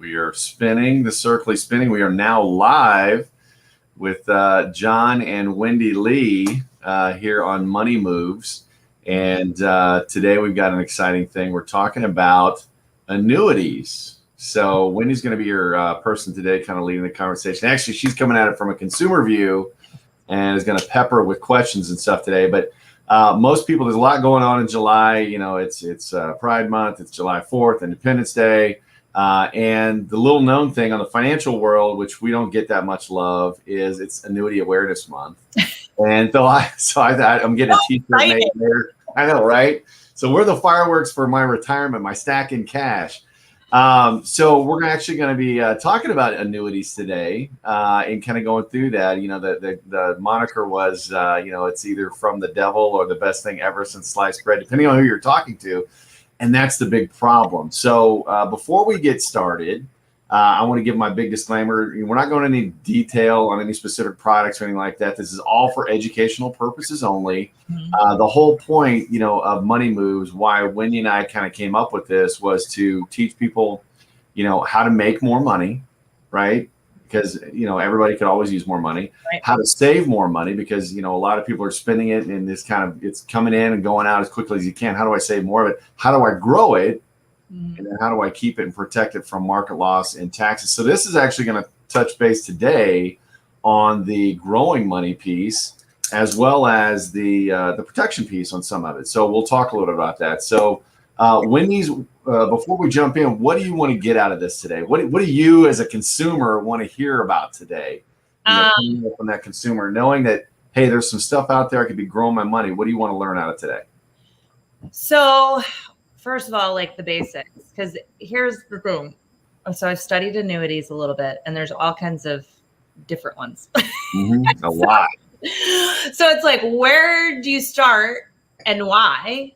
We are spinning, the circle is spinning. We are now live with Jon and Wendy Lee here on Money Moves. And today we've got an exciting thing. We're talking about annuities. So Wendy's going to be your person today, kind of leading the conversation. Actually, she's coming at it from a consumer view and is going to pepper with questions and stuff today. But most people, there's a lot going on in July. You know, it's Pride Month, it's July 4th, Independence Day. And the little known thing on the financial world, which we don't get that much love, is it's Annuity Awareness Month. And so I'm getting a t-shirt made there. I know, right? So we're the fireworks for my retirement, my stack in cash. So we're actually going to be talking about annuities today and kind of going through that. You know, the moniker was, you know, it's either from the devil or the best thing ever since sliced bread, depending on who you're talking to. And that's the big problem. So before we get started, I want to give my big disclaimer. We're not going into any detail on any specific products or anything like that. This is all for educational purposes only. The whole point, you know, of Money Moves, why Wendy and I kind of came up with this, was to teach people, you know, how to make more money, right? Because, you know, everybody could always use more money. Right. How to save more money, because, you know, a lot of people are spending it and this kind of, it's coming in and going out as quickly as you can. How do I save more of it? How do I grow it? And then how do I keep it and protect it from market loss and taxes? So this is actually going to touch base today on the growing money piece, as well as the protection piece on some of it. So we'll talk a little bit about that. So Wendy's, before we jump in, what do you want to get out of this today? What do you as a consumer want to hear about today? You know, coming up from that consumer, knowing that, hey, there's some stuff out there I could be growing my money. What do you want to learn out of today? So first of all, like the basics, because here's the thing. So I've studied annuities a little bit, and there's all kinds of different ones. A lot. So it's like, where do you start and why?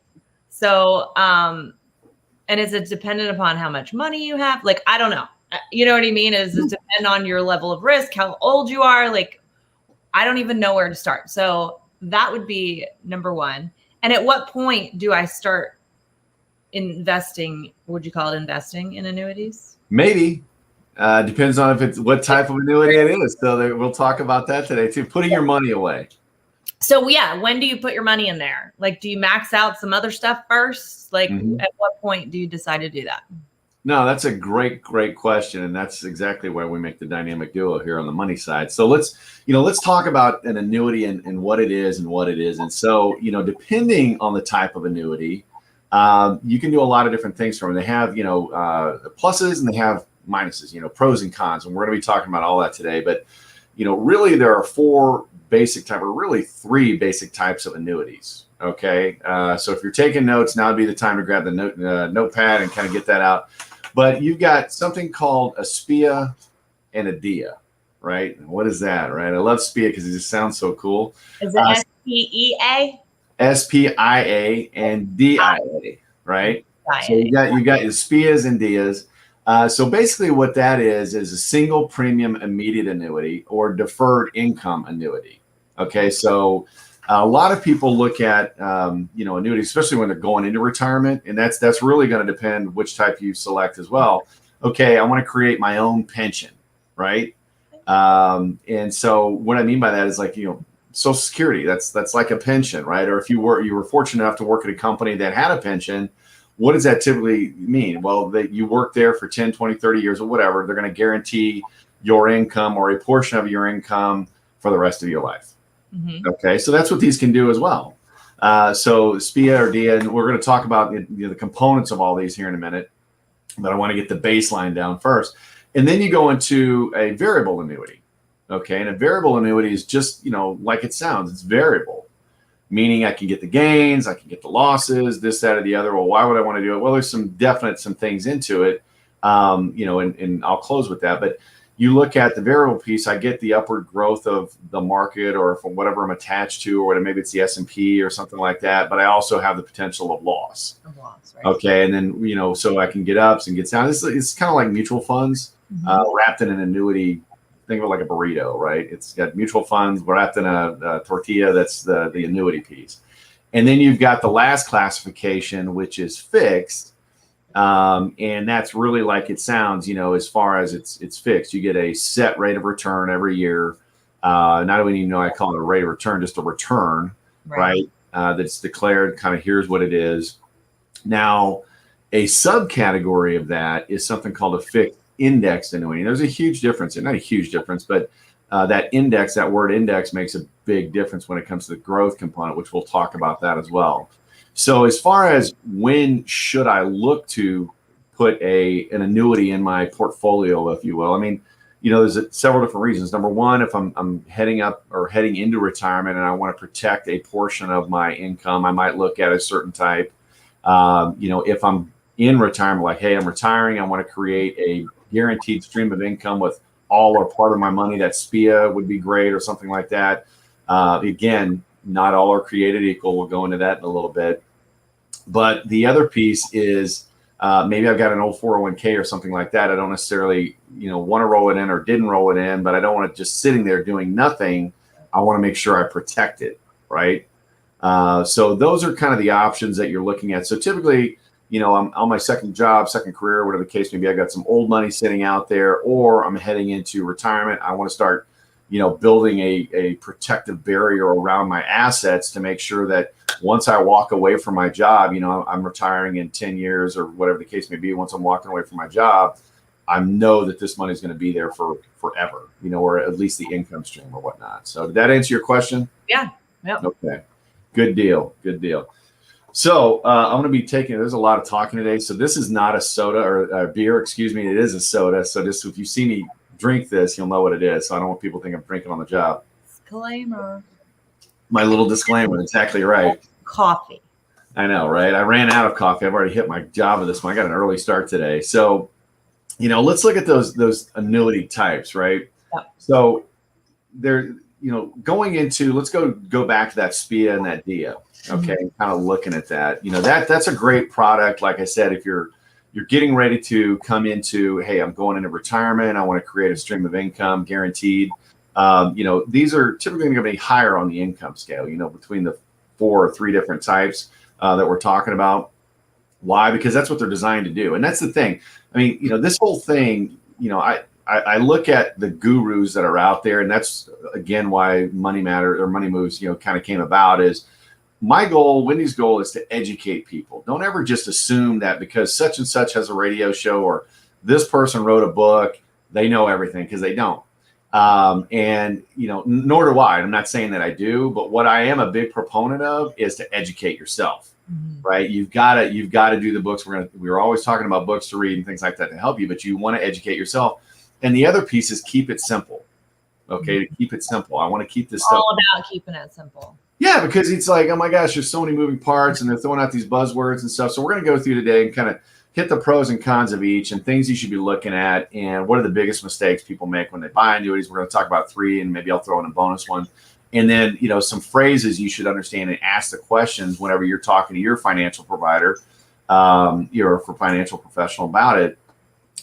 So, and is it dependent upon how much money you have? Like, I don't know. You know what I mean? Is it depend on your level of risk, how old you are? Like, I don't even know where to start. So that would be number one. And at what point do I start investing? Would you call it investing in annuities? Maybe. Depends on if it's what type of annuity it is. So we'll talk about that today too. Putting your money away. So yeah, when do you put your money in there? Like, do you max out some other stuff first? Like, at what point do you decide to do that? No, that's a great question. And that's exactly why we make the dynamic duo here on the money side. So let's talk about an annuity and what it is and what it isn't. So, you know, depending on the type of annuity, you can do a lot of different things from them. They have, you know, pluses and they have minuses, you know, pros and cons. And we're going to be talking about all that today. But, you know, really there are three basic types of annuities. Okay. So if you're taking notes, now would be the time to grab the notepad and kind of get that out. But you've got something called a SPIA and a DIA, right? And what is that, right? I love SPIA because it just sounds so cool. Is it SPEA? SPIA and DIA, right? So you got your SPIAs and DIAs. So basically what that is a single premium immediate annuity or deferred income annuity. Okay, so a lot of people look at you know, annuities, especially when they're going into retirement, and that's really going to depend which type you select as well. Okay, I want to create my own pension, right? And so what I mean by that is, like, you know, Social Security, that's like a pension, right? Or if you were fortunate enough to work at a company that had a pension, what does that typically mean? Well, that you work there for 10, 20, 30 years or whatever, they're going to guarantee your income or a portion of your income for the rest of your life. Okay, so that's what these can do as well. So SPIA or DIA, and we're going to talk about the components of all these here in a minute, but I want to get the baseline down first. And then you go into a variable annuity. Okay, and a variable annuity is just, you know, like it sounds, it's variable, meaning I can get the gains, I can get the losses, this, that, or the other. Well, why would I want to do it? Well, there's some things into it, you know, and I'll close with that. But you look at the variable piece, I get the upward growth of the market or from whatever I'm attached to, or maybe it's the S&P or something like that. But I also have the potential of loss. Right? Okay, and then, you know, so I can get ups and get down. It's kind of like mutual funds wrapped in an annuity. Think of it like a burrito, right? It's got mutual funds wrapped in a tortilla. That's the annuity piece. And then you've got the last classification, which is fixed. And that's really like it sounds, as far as it's fixed. You get a set rate of return every year. Not even, I call it a rate of return, just a return, right? That's declared, kind of here's what it is. Now, a subcategory of that is something called a fixed indexed annuity. There's a huge difference, not a huge difference, but that word index makes a big difference when it comes to the growth component, which we'll talk about that as well. So as far as when should I look to put an annuity in my portfolio, if you will, I mean, there's several different reasons. Number one, if I'm heading up or heading into retirement and I want to protect a portion of my income, I might look at a certain type. If I'm in retirement, like, hey, I'm retiring, I want to create a guaranteed stream of income with all or part of my money, that SPIA would be great, or something like that. Again, not all are created equal. We'll go into that in a little bit. But the other piece is maybe I've got an old 401k or something like that. I don't necessarily, want to roll it in or didn't roll it in, but I don't want it just sitting there doing nothing. I want to make sure I protect it, right? So those are kind of the options that you're looking at. So typically, I'm on my second job, second career, whatever the case may be. I got some old money sitting out there, or I'm heading into retirement. I want to start, building a protective barrier around my assets to make sure that once I walk away from my job, I'm retiring in 10 years or whatever the case may be. Once I'm walking away from my job, I know that this money is going to be there for forever, or at least the income stream or whatnot. So did that answer your question? Yeah. Yep. Okay. Good deal. Good deal. So I'm going to be there's a lot of talking today. So this is not a soda or a beer, excuse me. It is a soda. So just if you see me drink this, you'll know what it is. So I don't want people to think I'm drinking on the job. Disclaimer. My little disclaimer. Exactly right. Coffee. I know, right? I ran out of coffee. I've already hit my job with this one. I got an early start today. So, let's look at those annuity types, right? Yep. So they're, going into, let's go back to that SPIA and that DIA. Okay. Mm-hmm. Kind of looking at that, that's a great product. Like I said, if you're getting ready to come into, hey, I'm going into retirement, I want to create a stream of income guaranteed. These are typically going to be higher on the income scale, between the 4 or 3 different types that we're talking about. Why? Because that's what they're designed to do. And that's the thing. I mean, this whole thing, I look at the gurus that are out there, and that's again why Money Moves, kind of came about. Is my goal, Wendy's goal, is to educate people. Don't ever just assume that because such and such has a radio show or this person wrote a book, they know everything, because they don't. And nor do I. I'm not saying that I do, but what I am a big proponent of is to educate yourself. Mm-hmm. Right? You've got to do the books. We're always talking about books to read and things like that to help you, but you want to educate yourself. And the other piece is keep it simple. Okay, to keep it simple. I want to keep this stuff all about keeping it simple. Yeah, because it's like, oh my gosh, there's so many moving parts, and they're throwing out these buzzwords and stuff. So we're going to go through today and kind of hit the pros and cons of each, and things you should be looking at, and what are the biggest mistakes people make when they buy annuities. We're going to talk about 3, and maybe I'll throw in a bonus one. And then, some phrases you should understand and ask the questions whenever you're talking to your financial provider, your financial professional about it.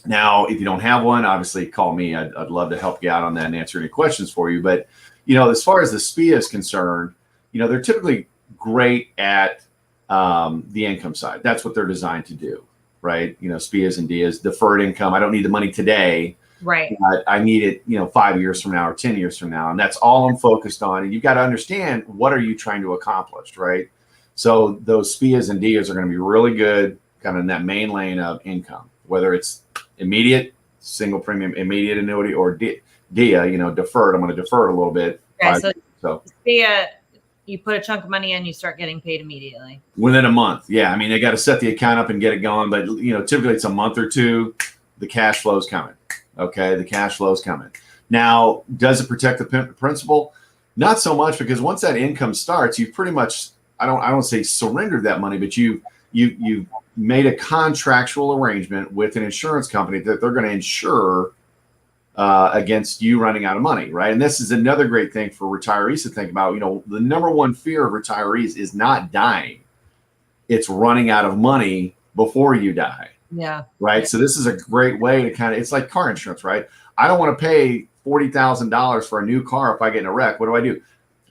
Now, if you don't have one, obviously call me. I'd love to help you out on that and answer any questions for you. But, as far as the SPIA is concerned, they're typically great at the income side. That's what they're designed to do, right? SPIAs and DIAs, deferred income. I don't need the money today. Right. But I need it, 5 years from now or 10 years from now. And that's all I'm focused on. And you've got to understand, what are you trying to accomplish, right? So those SPIAs and DIAs are going to be really good kind of in that main lane of income, whether it's immediate, single premium, immediate annuity, or DIA, deferred. I'm going to defer it a little bit. Okay, so SPIA, you put a chunk of money in, you start getting paid immediately. Within a month. Yeah. I mean, they got to set the account up and get it going. But, typically it's a month or two, the cash flow's coming. Okay. The cash flow's coming. Now, does it protect the principal? Not so much, because once that income starts, you've pretty much, I don't say surrendered that money, but you've made a contractual arrangement with an insurance company that they're going to insure against you running out of money, right? And this is another great thing for retirees to think about. The number one fear of retirees is not dying. It's running out of money before you die. Yeah. Right. So this is a great way to it's like car insurance, right? I don't want to pay $40,000 for a new car if I get in a wreck. What do?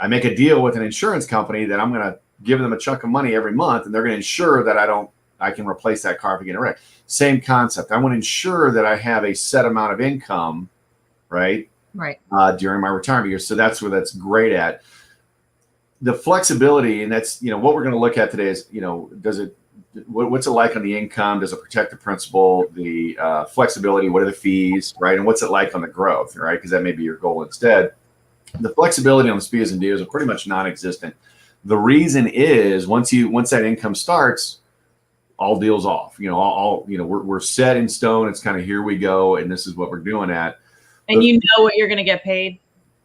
I make a deal with an insurance company that I'm going to give them a chunk of money every month, and they're going to ensure that I I can replace that car if I get in a wreck. Same concept. I want to ensure that I have a set amount of income, right? Right. During my retirement years. So that's where that's great at. The flexibility, and that's, what we're going to look at today is, what's it like on the income? Does it protect the principal? The flexibility, what are the fees, right? And what's it like on the growth, right? Because that may be your goal instead. The flexibility on the SPIAs and DIAs are pretty much non-existent. The reason is once that income starts, all deals off. We're set in stone. It's kind of here we go, and this is what we're doing at. And you know what you're going to get paid.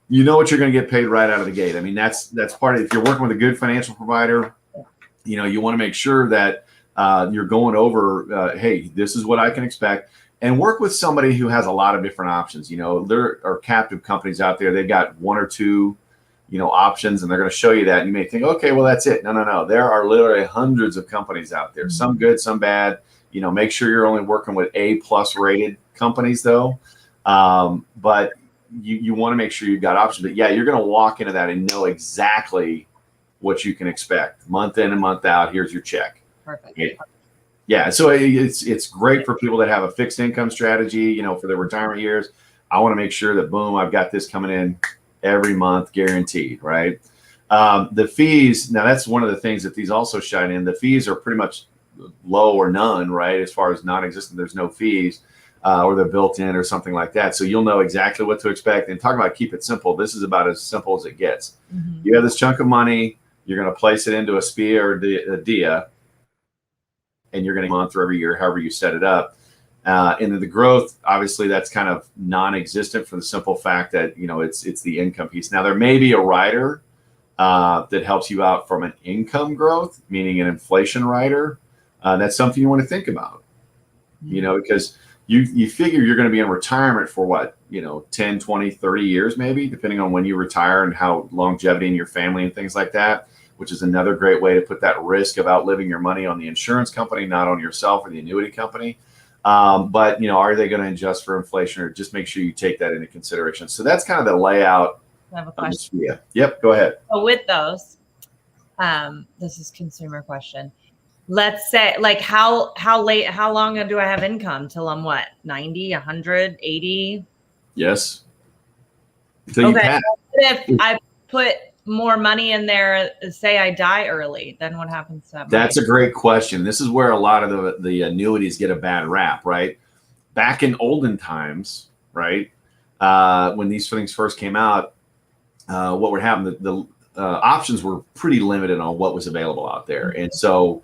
You know what you're going to get paid right out of the gate. I mean, that's part of it. If you're working with a good financial provider, you want to make sure that you're going over, hey, this is what I can expect, and work with somebody who has a lot of different options. There are captive companies out there. They've got one or two, options, and they're going to show you that. And you may think, okay, well, that's it. No. There are literally hundreds of companies out there, some good, some bad. Make sure you're only working with A+ rated companies though. But you want to make sure you've got options. But yeah, you're going to walk into that and know exactly what you can expect month in and month out. Here's your check. Perfect. Yeah. So it's great for people that have a fixed income strategy, for their retirement years. I want to make sure that, boom, I've got this coming in every month, guaranteed, right? The fees, now that's one of the things that these also shine in. The fees are pretty much low or none, right? As far as non-existent, there's no fees, or they're built in or something like that. So you'll know exactly what to expect. And talk about keep it simple. This is about as simple as it gets. Mm-hmm. You have this chunk of money, you're going to place it into a SPIA or a DIA, and you're going to month or every year, however you set it up. And then the growth, obviously, that's kind of non-existent for the simple fact that, it's the income piece. Now, there may be a rider that helps you out from an income growth, meaning an inflation rider. That's something you want to think about, because you figure you're going to be in retirement for what, 10, 20, 30 years, maybe, depending on when you retire and how longevity in your family and things like that, which is another great way to put that risk of outliving your money on the insurance company, not on yourself or the annuity company. But, are they going to adjust for inflation, or just make sure you take that into consideration? So that's kind of the layout. I have a question. Yeah. Yep. Go ahead. So with those, this is consumer question. Let's say, like, how long do I have income till I'm what, 90, 100, 80? Yes. Until you pass. If I put more money in there, say I die early, then what happens to that money? That's a great question. This is where a lot of the annuities get a bad rap, right? Back in olden times, right, when these things first came out, what would happen, the options were pretty limited on what was available out there. And so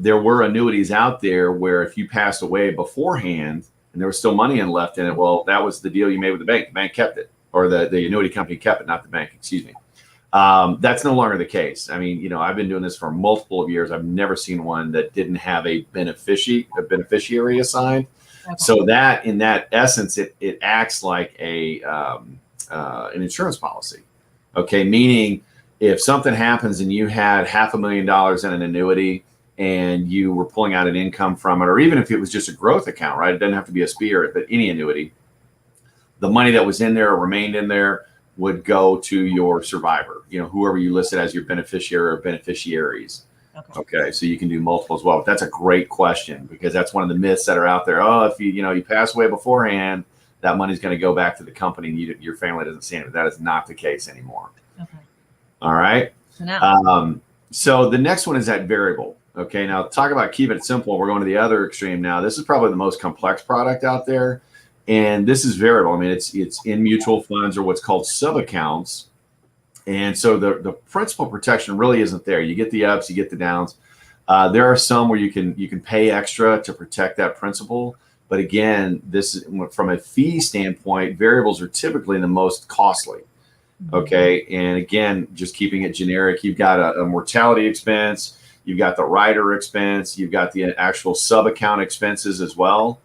there were annuities out there where if you passed away beforehand and there was still money left in it, well, that was the deal you made with the bank. The bank kept it, or the annuity company kept it, not the bank, excuse me. That's no longer the case. I mean, I've been doing this for multiple of years. I've never seen one that didn't have a beneficiary assigned. Okay. So that, in that essence, it acts like an insurance policy. Okay, meaning if something happens and you had $500,000 in an annuity and you were pulling out an income from it, or even if it was just a growth account, right? It doesn't have to be a SPIA, but any annuity, the money that was in there or remained in there would go to your survivor, whoever you listed as your beneficiary or beneficiaries. Okay. So you can do multiple as well. But that's a great question, because that's one of the myths that are out there. Oh, if you pass away beforehand, that money's going to go back to the company and your family doesn't see it. That is not the case anymore. Okay. All right. So the next one is that variable. Okay. Now talk about keep it simple. We're going to the other extreme now. This is probably the most complex product out there. And this is variable. I mean, it's in mutual funds or what's called sub-accounts. And so the principal protection really isn't there. You get the ups, you get the downs. There are some where you can pay extra to protect that principal. But again, this is from a fee standpoint, variables are typically the most costly. Okay. And again, just keeping it generic, you've got a mortality expense, you've got the rider expense, you've got the actual sub-account expenses as well.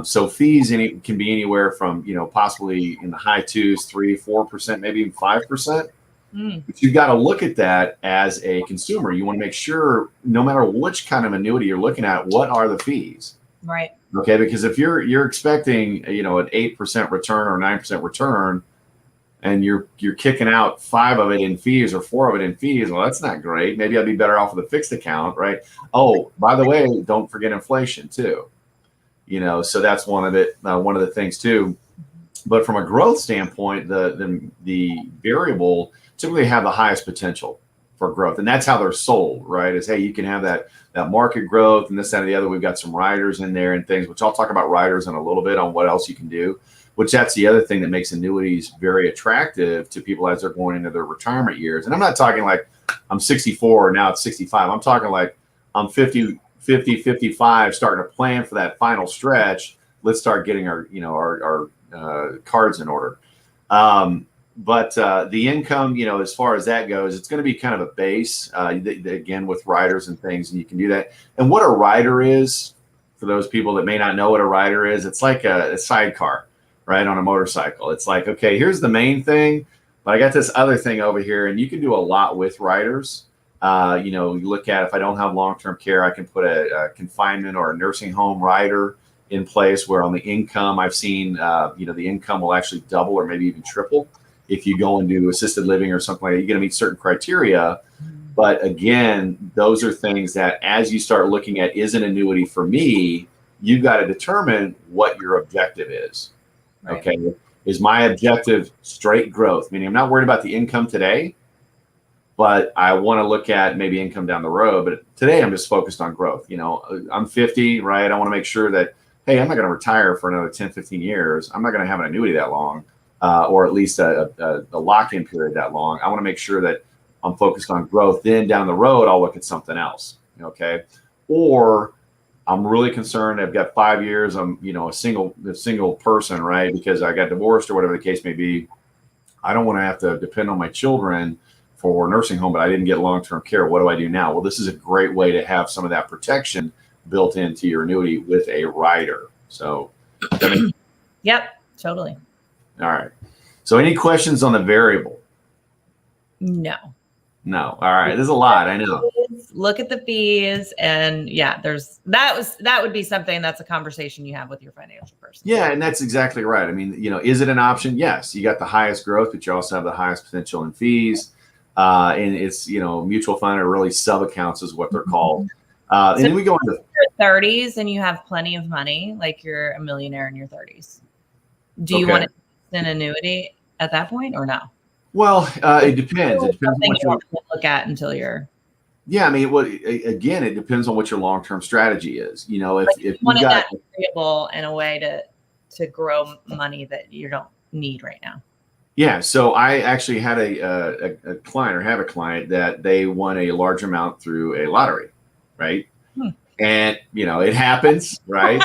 So fees can be anywhere from, possibly in the high 2s, 3, 4%, maybe even 5%. But you've got to look at that as a consumer. You want to make sure, no matter which kind of annuity you're looking at, what are the fees? Right. Okay. Because if you're expecting, an 8% return or 9% return, and you're kicking out 5 of it in fees or 4 of it in fees. Well, that's not great. Maybe I'd be better off with a fixed account, right? Oh, by the way, don't forget inflation too. So that's one of the things too. But from a growth standpoint, the variable typically have the highest potential for growth, and that's how they're sold, right? Is, hey, you can have that market growth and this, that, and the other. We've got some riders in there and things, which I'll talk about riders in a little bit on what else you can do. Which that's the other thing that makes annuities very attractive to people as they're going into their retirement years. And I'm not talking like I'm 64 now it's 65. I'm talking like I'm 50, 55, starting to plan for that final stretch. Let's start getting our cards in order. But the income, as far as that goes, it's going to be kind of a base, again, with riders and things, and you can do that. And what a rider is, for those people that may not know what a rider is, it's like a sidecar, right, on a motorcycle. It's like, okay, here's the main thing, but I got this other thing over here, and you can do a lot with riders. You look at, if I don't have long-term care, I can put a confinement or a nursing home rider in place where on the income, I've seen, the income will actually double or maybe even triple if you go into assisted living or something like that. You're going to meet certain criteria. But again, those are things that as you start looking at, is an annuity for me, you've got to determine what your objective is. Right. Okay. Is my objective straight growth? Meaning I'm not worried about the income today, but I want to look at maybe income down the road. But today I'm just focused on growth. I'm 50, right? I want to make sure that, hey, I'm not going to retire for another 10, 15 years. I'm not going to have an annuity that long, or at least a lock-in period that long. I want to make sure that I'm focused on growth. Then down the road, I'll look at something else. Okay. Or I'm really concerned. I've got 5 years. I'm, a single person, right? Because I got divorced or whatever the case may be. I don't want to have to depend on my children for nursing home, but I didn't get long-term care. What do I do now? Well, this is a great way to have some of that protection built into your annuity with a rider. So, yep, totally. All right. So any questions on the variable? No. All right. There's a lot. I know. Look at the fees, and yeah, that would be something that's a conversation you have with your financial person. Yeah, and that's exactly right. I mean, is it an option? Yes. You got the highest growth, but you also have the highest potential in fees. And it's, mutual fund or really sub accounts is what they're called. And then we go into your 30s and you have plenty of money, like you're a millionaire in your 30s. Do you want to an annuity at that point or no? Well, it depends. It depends on what you look at until you're. Yeah, I mean, again, it depends on what your long-term strategy is. If you want that variable in a way to grow money that you don't need right now. Yeah, so I actually had a client, or have a client, that they won a large amount through a lottery, right? And it happens, right?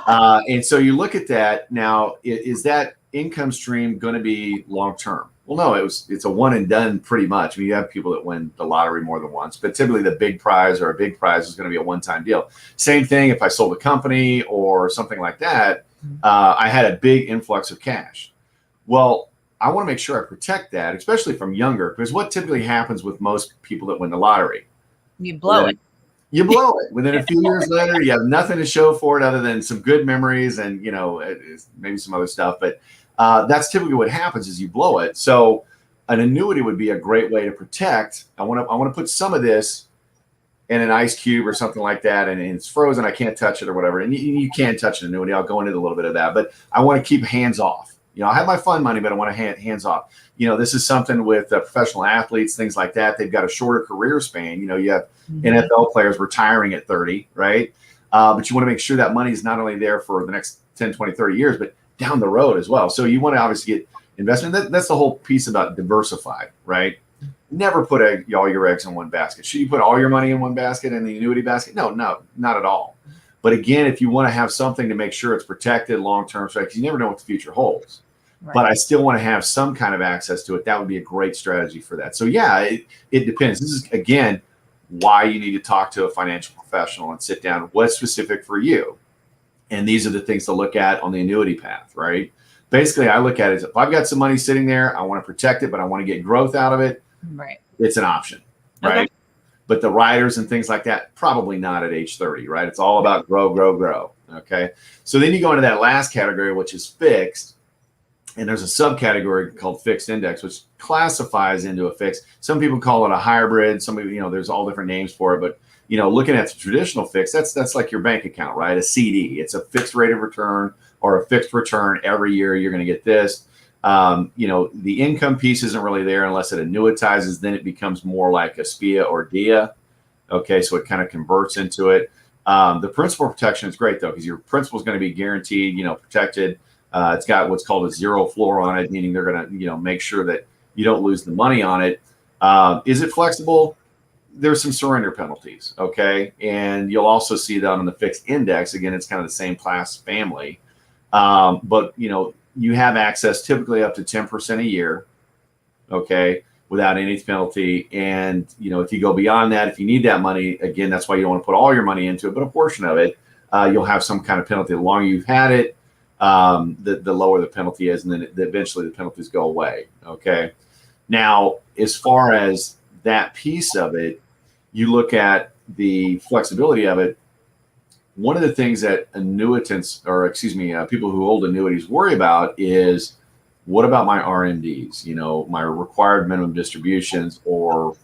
And so you look at that now. Is that income stream going to be long-term? Well, no, it's a one and done pretty much. I mean, you have people that win the lottery more than once, but typically the big prize or a big prize is going to be a one-time deal. Same thing if I sold a company or something like that. I had a big influx of cash. Well, I want to make sure I protect that, especially from younger, because what typically happens with most people that win the lottery, you blow it. You blow it. Within a few years later, you have nothing to show for it other than some good memories and maybe some other stuff. But that's typically what happens is you blow it. So an annuity would be a great way to protect. I want to put some of this in an ice cube or something like that, and it's frozen. I can't touch it or whatever. And you can touch an annuity. I'll go into a little bit of that, but I want to keep hands off. I have my fund money, but I want to hands off. This is something with professional athletes, things like that. They've got a shorter career span. You have NFL players retiring at 30, right? But you want to make sure that money is not only there for the next 10, 20, 30 years, but down the road as well. So you want to obviously get investment. That's the whole piece about diversified, right? Never put all your eggs in one basket. Should you put all your money in one basket in the annuity basket? No, not at all. But again, if you want to have something to make sure it's protected long-term, because you never know what the future holds. Right. But I still want to have some kind of access to it. That would be a great strategy for that. So yeah, it depends. This is, again, why you need to talk to a financial professional and sit down. What's specific for you? And these are the things to look at on the annuity path, right? Basically, I look at it as if I've got some money sitting there, I want to protect it, but I want to get growth out of it. Right. It's an option, right? Okay. But the riders and things like that, probably not at age 30, right? It's all about grow. Okay. So then you go into that last category, which is fixed. And there's a subcategory called fixed index, which classifies into a fixed. Some people call it a hybrid. Some people, there's all different names for it. But looking at the traditional fixed, that's like your bank account, right? A CD. It's a fixed rate of return or a fixed return every year. You're going to get this. The income piece isn't really there unless it annuitizes. Then it becomes more like a SPIA or DIA. Okay, so it kind of converts into it. The principal protection is great though, because your principal is going to be guaranteed, protected. It's got what's called a zero floor on it, meaning they're going to, make sure that you don't lose the money on it. Is it flexible? There's some surrender penalties, okay? And you'll also see that on the fixed index. Again, it's kind of the same class family. But, you have access typically up to 10% a year, okay, without any penalty. And, if you go beyond that, if you need that money, again, that's why you don't want to put all your money into it, but a portion of it, you'll have some kind of penalty. The longer you've had it, the lower the penalty is, and then eventually the penalties go away. Okay. Now, as far as that piece of it, you look at the flexibility of it. One of the things that annuitants, or excuse me, people who hold annuities worry about is, what about my RMDs? My required minimum distributions, or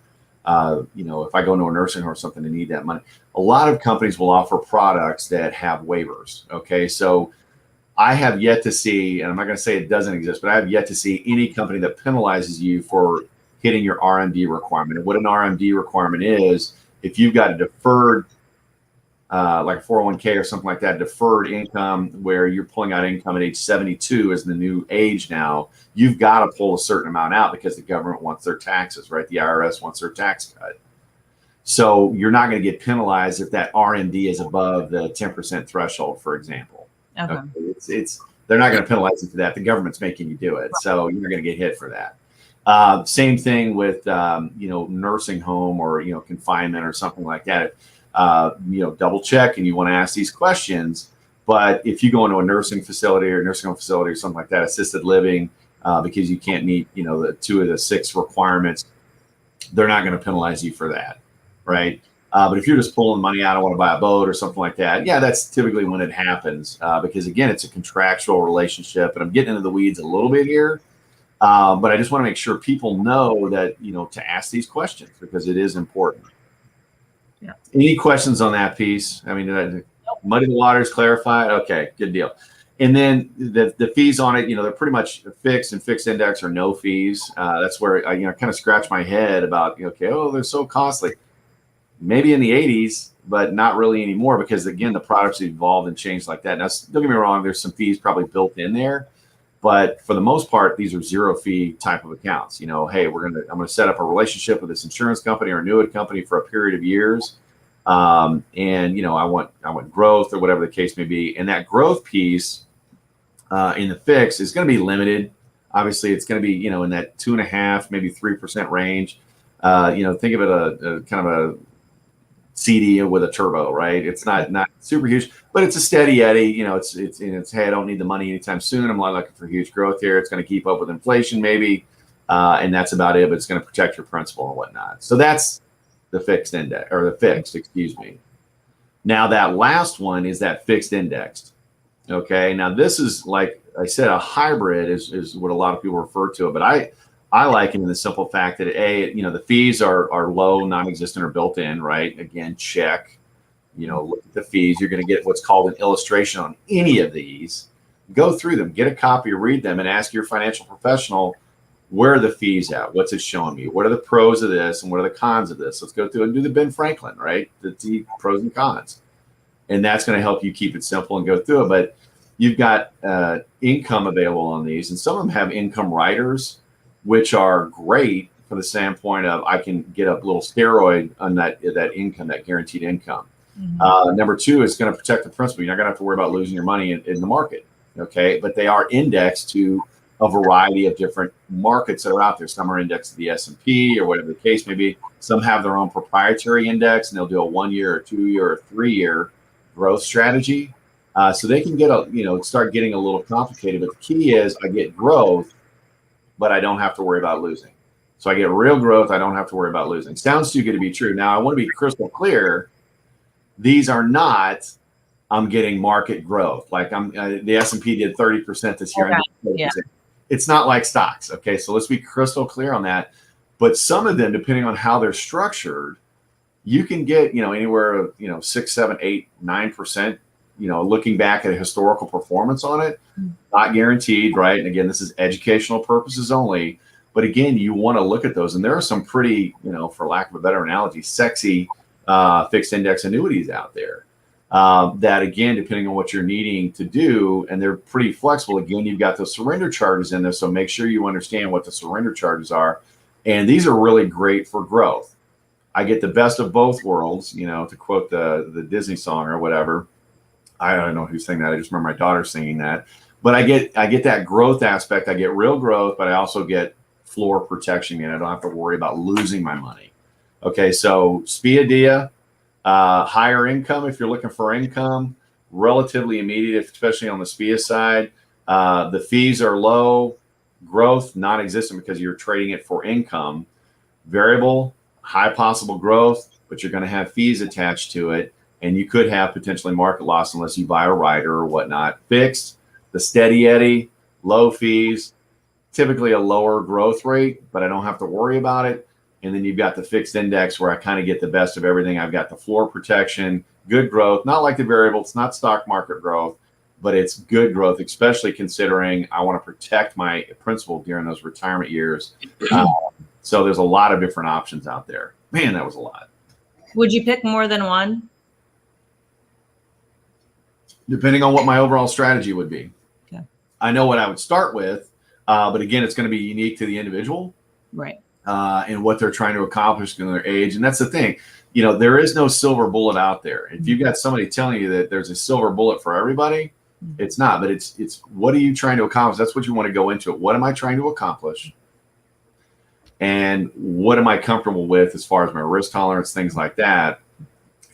if I go into a nursing home or something and need that money. A lot of companies will offer products that have waivers. Okay, so I have yet to see, and I'm not going to say it doesn't exist, but I have yet to see any company that penalizes you for hitting your RMD requirement. And what an RMD requirement is, if you've got a deferred, like a 401k or something like that, deferred income where you're pulling out income at age 72 is the new age now, you've got to pull a certain amount out because the government wants their taxes, right? The IRS wants their tax cut. So you're not going to get penalized if that RMD is above the 10% threshold, for example. Okay. It's they're not going to penalize you for that. The government's making you do it, so you're going to get hit for that. Same thing with nursing home or confinement or something like that. Double check and you want to ask these questions. But if you go into a nursing facility or nursing home facility or something like that, assisted living, because you can't meet the 2 of the 6 requirements, they're not going to penalize you for that, right? But if you're just pulling money out, I want to buy a boat or something like that, yeah, that's typically when it happens, because again, it's a contractual relationship. And I'm getting into the weeds a little bit here, but I just want to make sure people know that to ask these questions because it is important. Yeah. Any questions on that piece? I mean, muddy the waters, clarified. Okay, good deal. And then the fees on it, they're pretty much fixed, and fixed index or no fees. That's where I kind of scratch my head about they're so costly. Maybe in the 80s, but not really anymore, because again, the products evolved and changed like that. Now, don't get me wrong, there's some fees probably built in there, but for the most part, these are zero fee type of accounts. Hey, I'm gonna set up a relationship with this insurance company or annuity company for a period of years, and I want growth or whatever the case may be. And that growth piece in the fix is going to be limited. Obviously, it's going to be in that 2.5%, maybe 3% range. Think of it a kind of a CD with a turbo, right? It's not super huge, but it's a steady Eddie. It's hey, I don't need the money anytime soon. I'm not looking for huge growth here. It's going to keep up with inflation, maybe, and that's about it. But it's going to protect your principal and whatnot. So that's the fixed index, or the fixed, excuse me. Now that last one is that fixed indexed. Okay. Now this is, like I said, a hybrid is what a lot of people refer to it, but I like it in the simple fact that the fees are low, non-existent, or built in, right? Again, check. Look at the fees. You're going to get what's called an illustration on any of these. Go through them, get a copy, read them, and ask your financial professional, where are the fees at? What's it showing me? What are the pros of this and what are the cons of this? Let's go through and do the Ben Franklin, right? The pros and cons. And that's going to help you keep it simple and go through it. But you've got income available on these, and some of them have income riders, which are great for the standpoint of I can get a little steroid on that income, that guaranteed income. Mm-hmm. Number 2 is going to protect the principal. You're not going to have to worry about losing your money in the market, okay? But they are indexed to a variety of different markets that are out there. Some are indexed to the S&P or whatever the case may be. Some have their own proprietary index, and they'll do a 1-year or 2-year or 3-year growth strategy. So they can get start getting a little complicated. But the key is I get growth, but I don't have to worry about losing. So I get real growth. I don't have to worry about losing. Sounds too good to be true. Now, I want to be crystal clear. These are not, I'm getting market growth. Like the S&P did 30% this year. Okay. Yeah. it's not like stocks. Okay. So let's be crystal clear on that. But some of them, depending on how they're structured, you can get, anywhere, 6, 7, 8, 9%, looking back at a historical performance on it, not guaranteed, right? And again, this is educational purposes only. But again, you want to look at those. And there are some pretty, for lack of a better analogy, sexy fixed index annuities out there that, again, depending on what you're needing to do, and they're pretty flexible. Again, you've got those surrender charges in there. So make sure you understand what the surrender charges are. And these are really great for growth. I get the best of both worlds, to quote the Disney song or whatever. I don't know who's saying that. I just remember my daughter singing that. But I get that growth aspect. I get real growth, but I also get floor protection, and I don't have to worry about losing my money. Okay, so SPIA DIA, higher income if you're looking for income, relatively immediate, especially on the SPIA side. The fees are low, growth non-existent because you're trading it for income. Variable, high possible growth, but you're going to have fees attached to it, and you could have potentially market loss unless you buy a rider or whatnot. Fixed, the steady eddy, low fees, typically a lower growth rate, but I don't have to worry about it. And then you've got the fixed index where I kind of get the best of everything. I've got the floor protection, good growth, not like the variable. It's not stock market growth, but it's good growth, especially considering I want to protect my principal during those retirement years. So there's a lot of different options out there. Man, that was a lot. Would you pick more than one? Depending on what my overall strategy would be. Okay. I know what I would start with, but again, it's going to be unique to the individual. Right. And what they're trying to accomplish in their age. And that's the thing, there is no silver bullet out there. If you've got somebody telling you that there's a silver bullet for everybody, it's not, but it's what are you trying to accomplish? That's what you want to go into it. What am I trying to accomplish? And what am I comfortable with as far as my risk tolerance, things like that,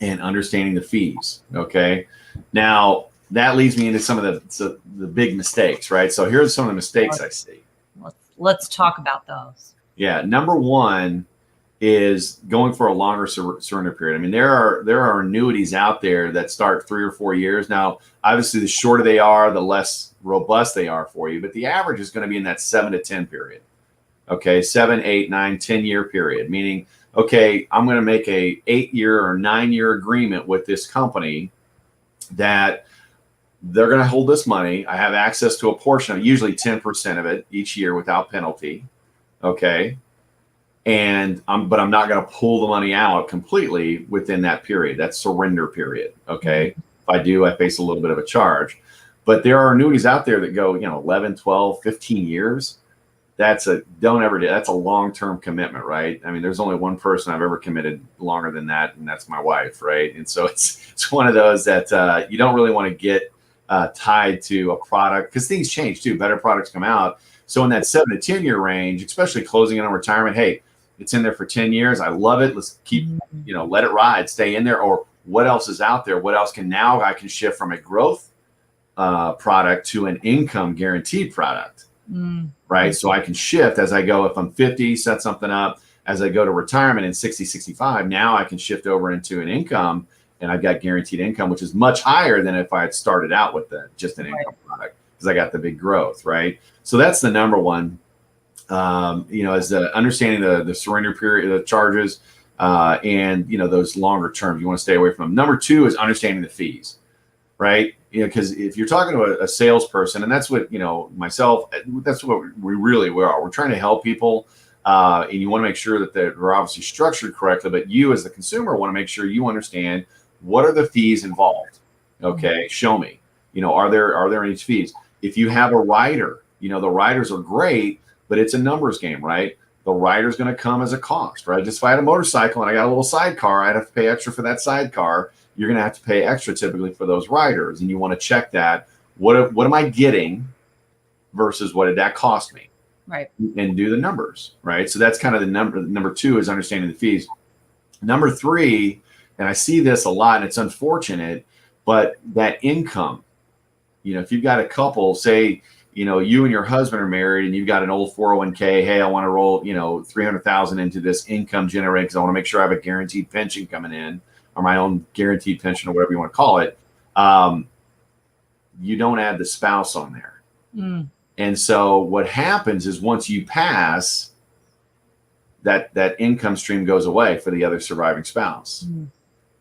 and understanding the fees. Okay. Now that leads me into some of the big mistakes, right? So here's some of the mistakes I see. Let's talk about those. Yeah. Number one is going for a longer surrender period. I mean, there are annuities out there that start 3 or 4 years. Now, obviously, the shorter they are, the less robust they are for you. But the average is going to be in that 7 to 10 period. Okay, 7, 8, 9, 10-year period. Meaning, okay, I'm going to make a 8-year or 9-year agreement with this company that they're going to hold this money. I have access to a portion of usually 10% of it each year without penalty. Okay. But I'm not going to pull the money out completely within that period. That's surrender period. Okay. If I do, I face a little bit of a charge. But there are annuities out there that go, 11, 12, 15 years. That's a long-term commitment, right? I mean, there's only one person I've ever committed longer than that, and that's my wife, right? And so it's one of those that you don't really want to get tied to a product because things change too. Better products come out. So in that 7 to 10-year range, especially closing in on retirement, hey, it's in there for 10 years. I love it. Let's keep, let it ride, stay in there. Or what else is out there? What else I can shift from a growth product to an income guaranteed product, right? So I can shift as I go. If I'm 50, set something up. As I go to retirement in 60, 65, now I can shift over into an income, and I've got guaranteed income, which is much higher than if I had started out with just an income product because I got the big growth, right? So that's the number one. Is understanding the surrender period, the charges, and those longer terms. You want to stay away from them. Number two is understanding the fees, right? Because if you're talking to a salesperson, and that's what myself, that's what we really are. We're trying to help people, and you want to make sure that they're obviously structured correctly. But you, as the consumer, want to make sure you understand what are the fees involved. Okay, show me. Are there any fees? If you have a rider, the riders are great. But it's a numbers game, right? The rider's going to come as a cost, right? Just if I had a motorcycle and I got a little sidecar, I'd have to pay extra for that sidecar. You're going to have to pay extra typically for those riders. And you want to check that. What am I getting versus what did that cost me? Right. And do the numbers, right? So that's kind of the number. Number two is understanding the fees. Number three, and I see this a lot, and it's unfortunate, but that income, if you've got a couple, say, you and your husband are married and you've got an old 401k. Hey, I want to roll, 300,000 into this income generator because I want to make sure I have a guaranteed pension coming in, or my own guaranteed pension, or whatever you want to call it. You don't add the spouse on there. And so what happens is once you pass, that income stream goes away for the other surviving spouse. Mm.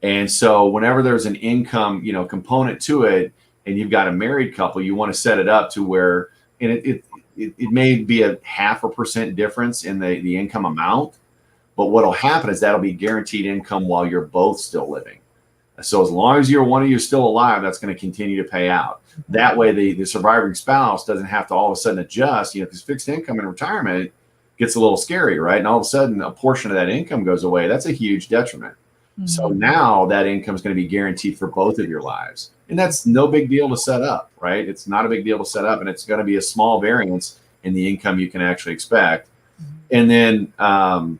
And so whenever there's an income, component to it, and you've got a married couple, you want to set it up to where, and it may be a 0.5% difference in the income amount, but what'll happen is that'll be guaranteed income while you're both still living. So as long as one of you is still alive, that's going to continue to pay out. That way the surviving spouse doesn't have to all of a sudden adjust, because fixed income in retirement gets a little scary, right? And all of a sudden a portion of that income goes away. That's a huge detriment. Mm-hmm. So now that income is going to be guaranteed for both of your lives. And that's no big deal to set up, right? It's not a big deal to set up, and it's going to be a small variance in the income you can actually expect. Mm-hmm. And then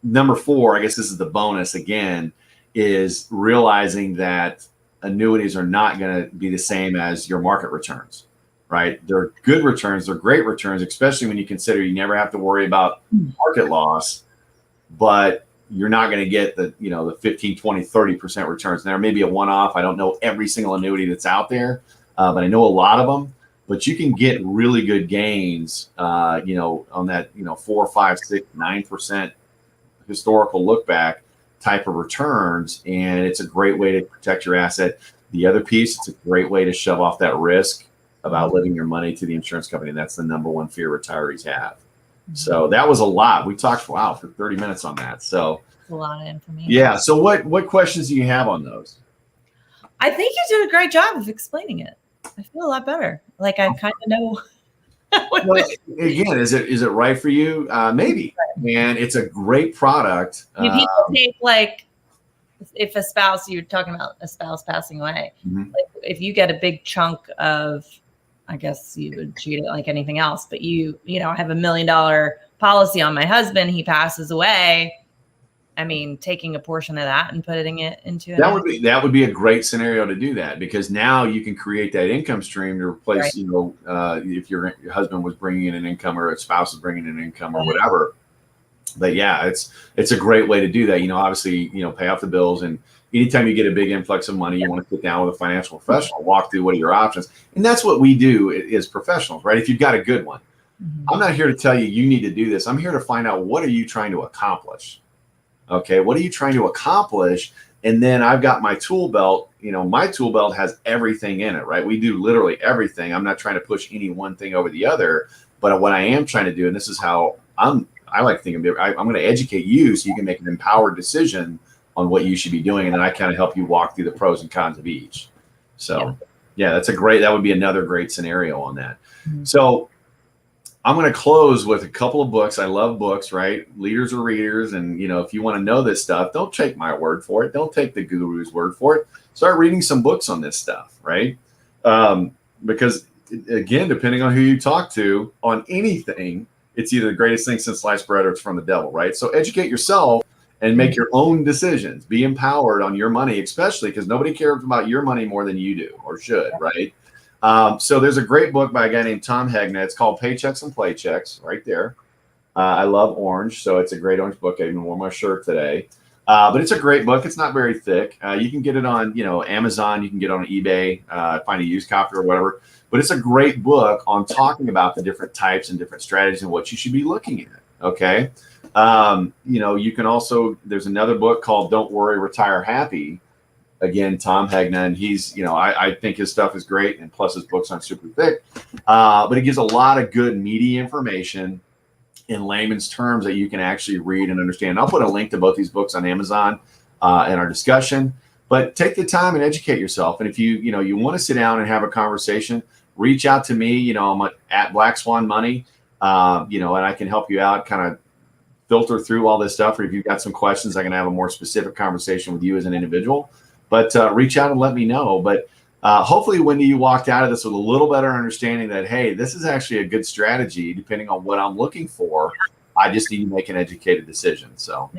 number 4, I guess this is the bonus again, is realizing that annuities are not going to be the same as your market returns, right? They're good returns. They're great returns, especially when you consider you never have to worry about market loss, but you're not going to get the 15, 20, 30% returns. There may be a one-off. I don't know every single annuity that's out there, but I know a lot of them. But you can get really good gains, on that, 4, 5, 6, 9% historical look back type of returns. And it's a great way to protect your asset. The other piece, it's a great way to shove off that risk of outliving your money to the insurance company. And that's the number one fear retirees have. So that was a lot. We talked for 30 minutes on that. So a lot of information. Yeah. So what questions do you have on those? I think you did a great job of explaining it. I feel a lot better. Like I kind of know. Well, again, is it right for you? Maybe. And it's a great product. People take, like, if a spouse, you're talking about a spouse passing away, mm-hmm. like if you get a big chunk of, I guess you would treat it like anything else, but I have $1 million policy on my husband, he passes away. I mean, taking a portion of that and putting it into that would be a great scenario to do that, because now you can create that income stream to replace, right. If your husband was bringing in an income or a spouse is bringing in an income or whatever. But yeah, it's a great way to do that. Obviously, pay off the bills, and anytime you get a big influx of money, you want to sit down with a financial professional, walk through what are your options, and that's what we do as professionals, right? If you've got a good one, mm-hmm. I'm not here to tell you need to do this. I'm here to find out, what are you trying to accomplish? Okay, what are you trying to accomplish? And then I've got my tool belt. My tool belt has everything in it, right? We do literally everything. I'm not trying to push any one thing over the other, but what I am trying to do, and this is how I like to think of it, I'm going to educate you so you can make an empowered decision on what you should be doing, and then I kind of help you walk through the pros and cons of each. So yeah, that would be another great scenario on that. Mm-hmm. So I'm going to close with a couple of books. I love books, right? Leaders are readers. And, if you want to know this stuff, don't take my word for it. Don't take the guru's word for it. Start reading some books on this stuff, right? Because, again, depending on who you talk to on anything, it's either the greatest thing since sliced bread or it's from the devil, right? So educate yourself and make your own decisions. Be empowered on your money, especially because nobody cares about your money more than you do, or should, right? So there's a great book by a guy named Tom Hegna. It's called Paychecks and Playchecks, right there. I love orange, so it's a great orange book. I even wore my shirt today. But it's a great book. It's not very thick. You can get it on, Amazon. You can get it on eBay, find a used copy or whatever. But it's a great book on talking about the different types and different strategies and what you should be looking at. Okay. You can also, there's another book called Don't Worry, Retire Happy. Again, Tom Hegna, and he's, I think his stuff is great, and plus his books aren't super thick, but it gives a lot of good meaty information in layman's terms that you can actually read and understand. I'll put a link to both these books on Amazon in our discussion, but take the time and educate yourself. And if you want to sit down and have a conversation, reach out to me. I'm at Black Swan Money, and I can help you out, kind of filter through all this stuff. Or if you've got some questions, I can have a more specific conversation with you as an individual. But reach out and let me know. But hopefully, Wendy, you walked out of this with a little better understanding that, hey, this is actually a good strategy depending on what I'm looking for. I just need to make an educated decision. So,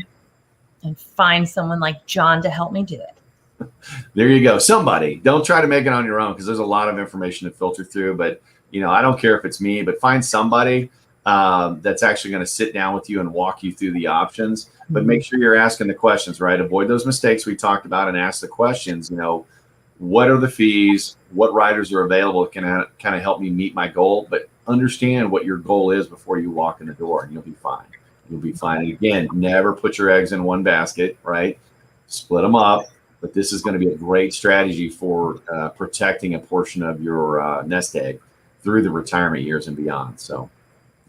and find someone like Jon to help me do it. There you go. Somebody. Don't try to make it on your own, because there's a lot of information to filter through. But, I don't care if it's me, but find somebody that's actually going to sit down with you and walk you through the options. But make sure you're asking the questions, right? Avoid those mistakes we talked about and ask the questions. what are the fees, what riders are available that can kind of help me meet my goal, but understand what your goal is before you walk in the door, and you'll be fine. You'll be fine. And again, never put your eggs in one basket, right? Split them up. But this is going to be a great strategy for protecting a portion of your nest egg through the retirement years and beyond. So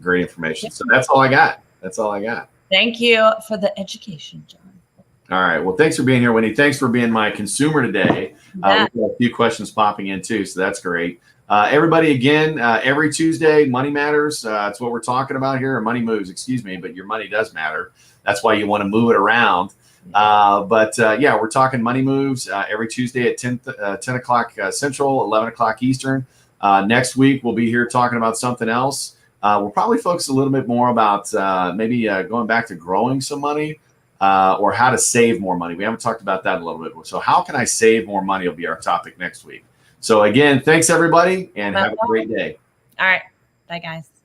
great information. So that's all I got. That's all I got. Thank you for the education, Jon. All right. Well, thanks for being here, Wendy. Thanks for being my consumer today. We've got a few questions popping in too, so that's great. Everybody, again, every Tuesday, Money Matters. That's what we're talking about here, or Money Moves, excuse me, but your money does matter. That's why you want to move it around. Yeah, we're talking Money Moves every Tuesday at 10 o'clock Central, 11 o'clock Eastern. Next week, we'll be here talking about something else. We'll probably focus a little bit more about maybe going back to growing some money. Or how to save more money. We haven't talked about that a little bit. So how can I save more money will be our topic next week. So again, thanks everybody, and have a great day. All right. Bye, guys.